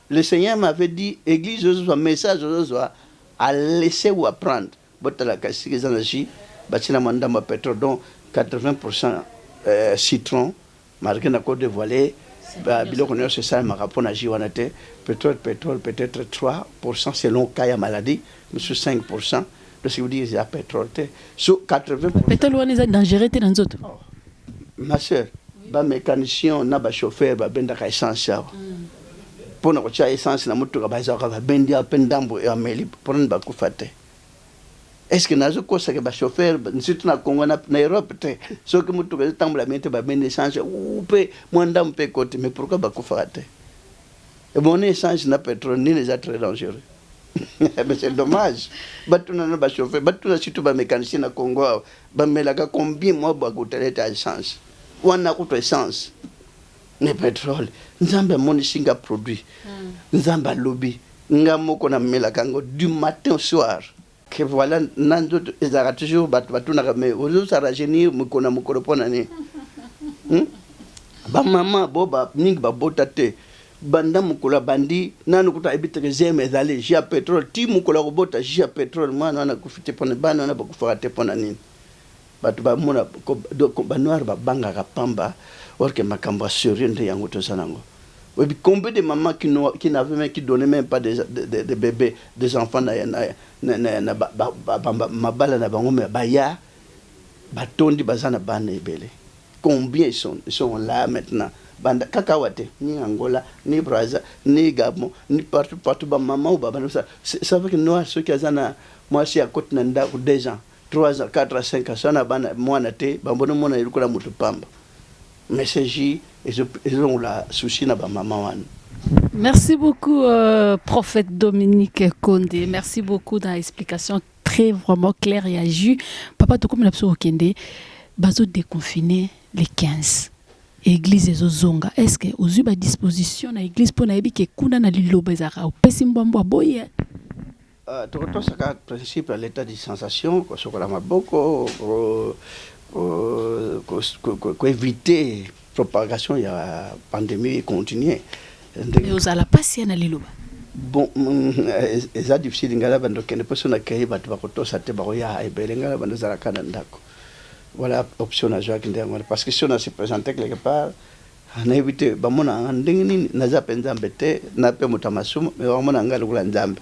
le Seigneur m'avait dit, église, message, à laisser ou apprendre. Donc 80% citron, marqué dans Côte de Voilée, biloko nyonso esalemaka mpona ji wana te. Pétrole peut-être 3% selon cas ya maladie, monsieur 5%. Donc si vous dites ya pétrole te, sur 80%. Pétrole wana eza dangereux te na nzoto. Ma sœur, ba mécanicien na ba chauffeur ba bendaka essence awa. Mpona kotia essence na motuka bazaka babendi ape ndambo ya meli mpona bakufa te. Est-ce que nazo kosa ke ba chauffeur surtout na Congo na Europe te soki motuka etambola mete babendi essence upe mwanda mpe kote, mais pourquoi bakufa te? Et bon essence na pétrole ni les très dangereux. Mais c'est dommage. Batuna na ba chauffeur, batuna surtout ba mécanicien na Congo ba melaka combien moi ba koteleta essence. Wana kuto essence. Ne pétrole. Nzambe moni singa produit. Nzamba lobby. Ngamoko na melaka ngo du matin au soir. Que voilà nando ezara toujours batuna mais ozo sa rajeunir mukona mukoro pona ni. Ba mama boba ning ba botate. Banda mukola bandi nanu kuta ebite ke zeme ezali jia pétrole ti mukola kobota jia pétrole mwana wana kufite pona bana wana bakufaka te pona nini batu ba mona ba noir ba banga ka pamba or que makambo sérieux nde yango to sanango. Oui, combien de mamans qui n'avaient même qui donnaient même pas des bébés, des enfants na mabala na bango me baya batondi bazana bana ebele. Combien ils sont là maintenant? Banda kakawate ni Angola ni Brazza ni Gabon ni partout ba maman ou baba ça veut que nous ceux qui azana moi si à côté nanda ou 2 ans 3 ans 4 ans 5 ans sana bana mwana te bambono mona ilikola mutu pamba mais c'est ji ils ont la souci na ba maman wana. Merci beaucoup prophète Dominique Kondé, merci beaucoup dans l'explication très vraiment claire et à jus. Papa to comme l'abso okende bazo déconfiné les 15. Église ezozonga, est-ce que aux eu ba disposition na église pour na yebi ke kuna na liloba ezaka opesi mbambo boye to saka principe à l'état de sensation ko sokola maboko ko éviter propagation ya pandémie continuer et aux ala passer na liloba bon eza difficile ngala bando kene persona kay batu bakotosa te bakoya ebele ngala bando zala kana ndako. Voilà option à Jacques Ndengone parce que si on a se présenté quelque part on a évité bamona ndengini naza penza mbete na pe mutamasumu mais bamona ngala kula nzambe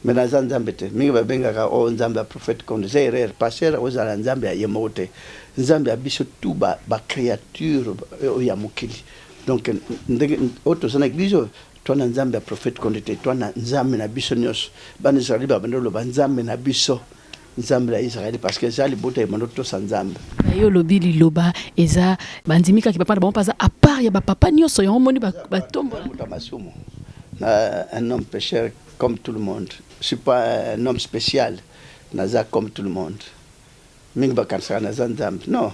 mais naza nzambe te mingi babenga ka o nzambe prophète comme des erreurs passer aux ala nzambe ya yemote nzambe abiso tout ba créature ya mukili donc ndenge auto sana église toi na nzambe prophète comme te toi na nzambe na biso nyos bani zali ba bandolo ba nzambe na biso nzambe la Israël parce que ça les bottes manoto sans nzambe yo lobi liloba eza bandimika ki papa na bon pas à part ya ba papa nyoso yo moni ba tombo mutamasumu un homme pécheur comme tout le monde. Je suis pas un homme spécial naza comme tout le monde mingi ba kansa naza nzambe non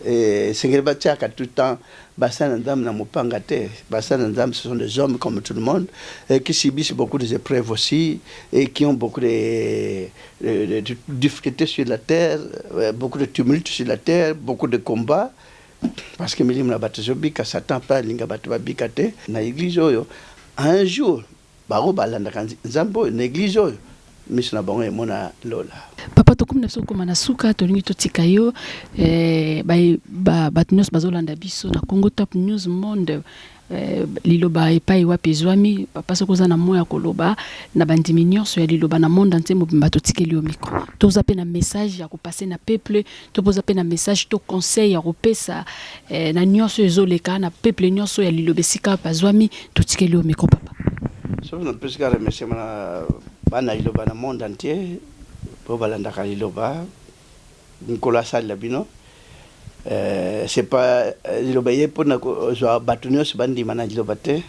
et c'est que tout le temps bassin nzambe na mopanga te bassin nzambe ce sont des hommes comme tout le monde qui subissent beaucoup de épreuves aussi et qui ont beaucoup de difficultés sur la terre, beaucoup de tumultes sur la terre, beaucoup de combats parce que milim na batazo bika satan pa linga batwa bikate na église oyo un jour baro balanda kanzi nzambo na église oyo misna bango emona lola papa to kumna so komana suka to lingi to tikayo ba batnyos bazolanda biso na Congo Top News Monde liloba epai wapi zwami papa so koza na moya koloba na bandimi nyonso ya liloba na monde entier mobimba to tikeli au micro to zape na message ya ko passer na peuple to pozape na message to conseil ya kopesa na nyonso ezoleka na peuple nyonso ya liloba sika bazwami to tikeli au micro papa so na pesika remercier mana bana liloba na monde entier po balanda ka liloba nkola sala bino c'est pas liloba yepo na zo batunyo bandi mana liloba te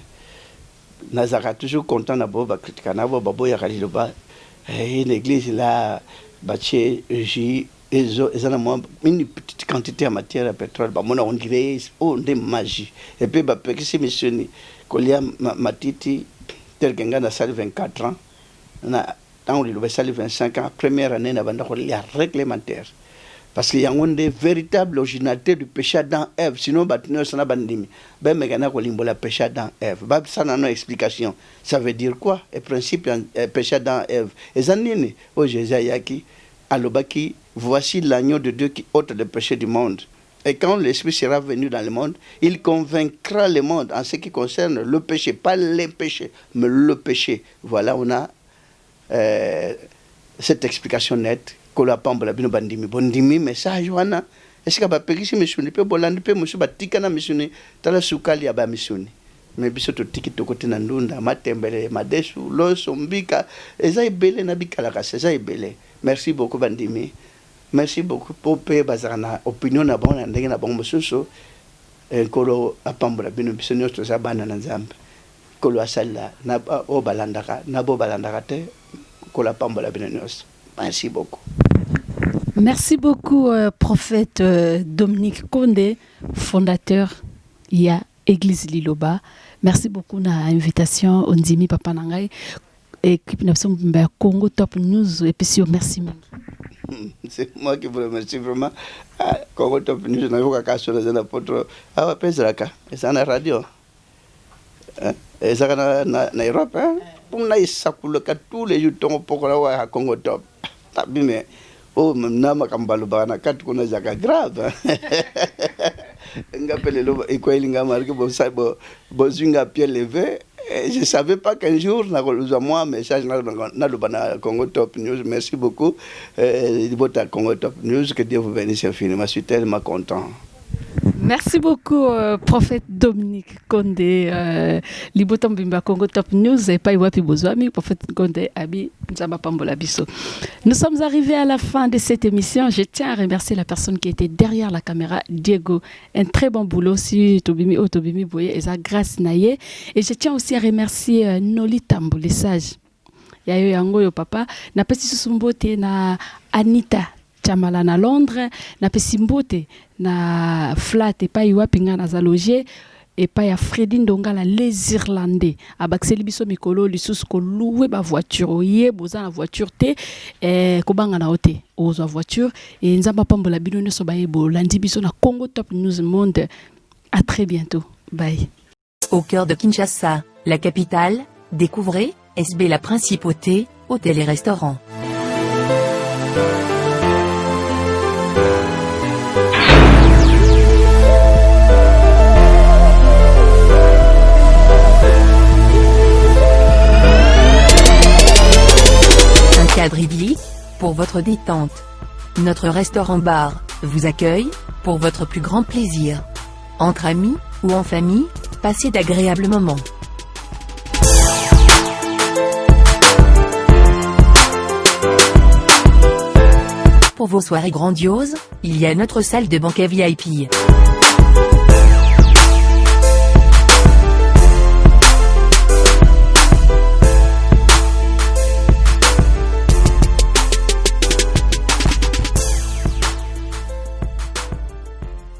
nazaka toujours content na bo ba critique na bo boya ka liloba l'église là baché j ezana moi une petite quantité en matière de pétrole ba mona on dirait oh de magie et puis ba pekisi missioni kolia matiti tel que ngana sali 24 ans na dans le sali 25 ans première année na banda ko les réglementaire parce qu'il y a une véritable originalité du péché dans Ève sinon batino sana bandimi ben megana ko limbola péché dans Ève ba sana no explication ça veut dire quoi et principe péché dans Ève ezanini o Jésus yaki alobaki voici l'agneau de Dieu qui ôte le péché du monde Et quand l'Esprit sera venu dans le monde, il convaincra le monde en ce qui concerne le péché, pas les péchés, mais le péché. Voilà, on a cette explication nette. Kola pambola bino bandimi bondimi message wana. Est-ce que bapekisi misuni pe bolandi pe musu batika na misuni tala sukali ya ba misuni. Mais biso to tiki to kote na ndunda matembele madesu loso mbika eza ebele na bikalaka eza ebele. Merci beaucoup bandimi. Merci beaucoup pour pe bazana opinion na bon ndenge na bon mosusu kolo apambola bino biso nyoto za bana na nzambe. Kolo asala na o balandaka na bo balandaka te kolo apambola bino nyoso. Merci beaucoup. Merci beaucoup, prophète Dominique Kondé, fondateur ya Église Liloba. Merci beaucoup na invitation Ondimi Papa Nangai équipe national Congo Top News et puis merci. C'est moi qui vous remercie vraiment. Congo Top News na yoka kaso na potro awa pezraka esana radio. Ezaka na Europe pour na isakuloka tous les jours tongo pokora wa Congo Top. Tabime oh mnama kambalo bana kati kuna zaka grave ngapele lo ekweli ngamarike bo sabo bozinga pied levé. Je savais pas qu'un jour na koluzwa moi message na lo bana Congo Top News. Merci beaucoup bota Congo Top News, que Dieu vous bénisse infiniment. Je suis tellement content. Merci beaucoup, prophète Dominique Kondé, Libotam Bimba Congo Top News, et pas Iwapi Bozwami, prophète Kondé, Abi Nzamba Pambola Bisso. Nous sommes arrivés à la fin de cette émission. Je tiens à remercier la personne qui était derrière la caméra, Diego. Un très bon boulot, si Tobimi Otobimi Boye, et sa grâce naïe. Et je tiens aussi à remercier Noli Tambo, les sages. Yayo Yango, yo papa, na pesi susumbote na Anita. Chamala na Londres, na pesimbote na flat et pas iwa pinga na zaloger et pas ya Freddy Ndongala les Irlandais abakseli biso mikolo lisusu ko louer ba voiture ye boza na voiture te ko banga na hote ozo voiture et nzamba pambola bino nyoso ba yebo landi biso na Congo Top News Monde. À très bientôt. Bye. Au cœur de Kinshasa, la capitale, découvrez SB la principauté, hôtel et restaurant. Cadre idyllique, pour votre détente. Notre restaurant-bar vous accueille, pour votre plus grand plaisir. Entre amis, ou en famille, passez d'agréables moments. Pour vos soirées grandioses, il y a notre salle de banquet VIP.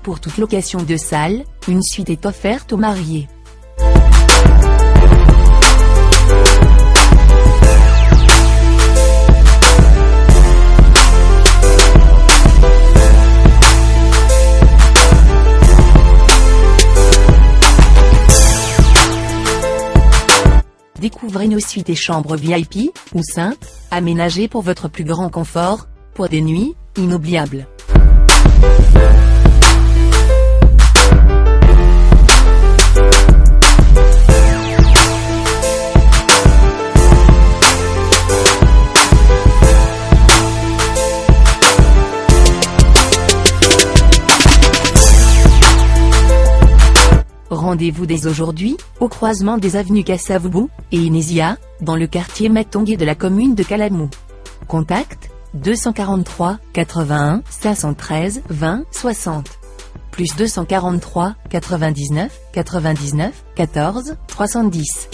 Pour toute location de salle, une suite est offerte aux mariés. Découvrez nos suites et chambres VIP, ou simples, aménagées pour votre plus grand confort, pour des nuits inoubliables. Rendez-vous dès aujourd'hui, au croisement des avenues Kassavubu et Inésia, dans le quartier Matongé de la commune de Kalamou. Contact 243 81 513 20 60 plus 243 99 99 14 310.